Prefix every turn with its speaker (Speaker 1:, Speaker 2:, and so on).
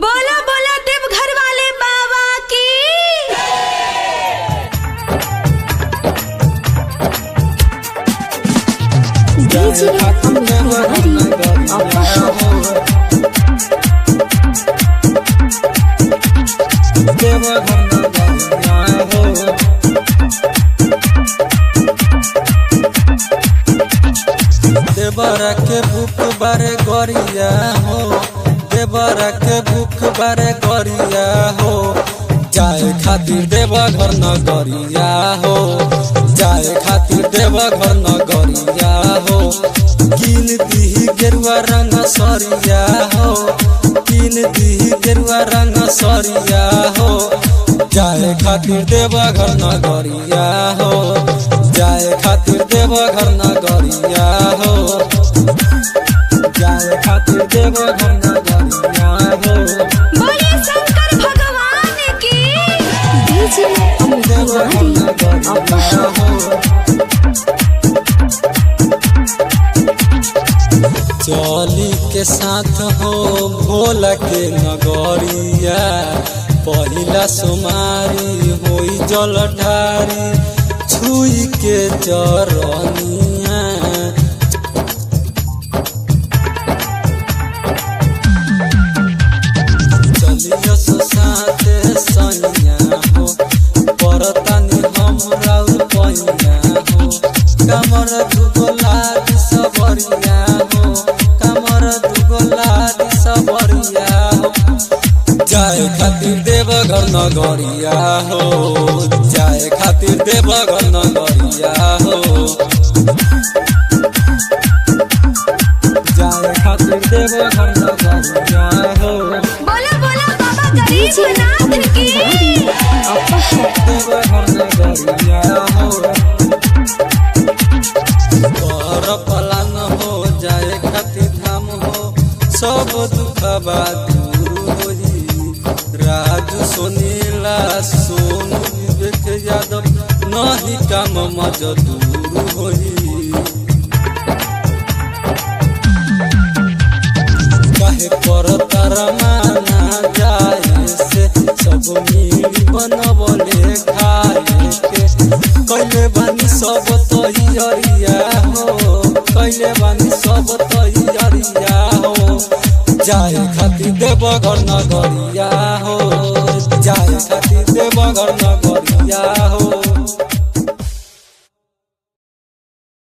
Speaker 1: बोला बोला देवघर वाले बाबा की।
Speaker 2: डीजे अमृतधारी
Speaker 3: देवरा के भूख बारे गरिया हो, देवरा के भूख बारे गरिया हो, जाए खातिर देवघर नगरिया हो, जाए खातिर देवघर नगरिया हो। किन दीही गेरुआ रंग सरिया हो, किन दीही गेरुआ रंग सरिया हो, जाए खातिर देवघर नगरिया हो, जाए खातिर देवघर नगरिया हो, जाए खातिर देवघर नगरिया हो।
Speaker 1: बोले शंकर भगवान की।
Speaker 2: डीजे
Speaker 3: चली के साथ हो भोला के नगरिया, पहिला सुमारी होई जल ढारी छुई के चरनिया। चलियो साथे सैया हो, परतानी हमरा पैया हो, कमर दुगोलादी सबरिया हो, कमर दुगोलादी सबरिया हो। जाए खातिर देवघर नगरिया हो, जाए खातिर देवघर नगरिया हो, जाए खातिर देवघर नगरिया हो।
Speaker 1: बोला बोला बाबा गरीबनाथ की।
Speaker 3: देवघर नगरिया हो, पर पलान हो जाए खातिर धाम हो, सब दुखबा दूर होई। राजू सोनीला सोनू विवेक यादव नहीं काम मजदूर होई। काहे पर तारा माना जाए से सब मिली बनबले खाए के। कैले बानी सब तैयारिया हो, कैले बानी सब तैयारिया हो, जाए खातिर देवघर नगरिया हो, जाए खातिर देवघर नगरिया।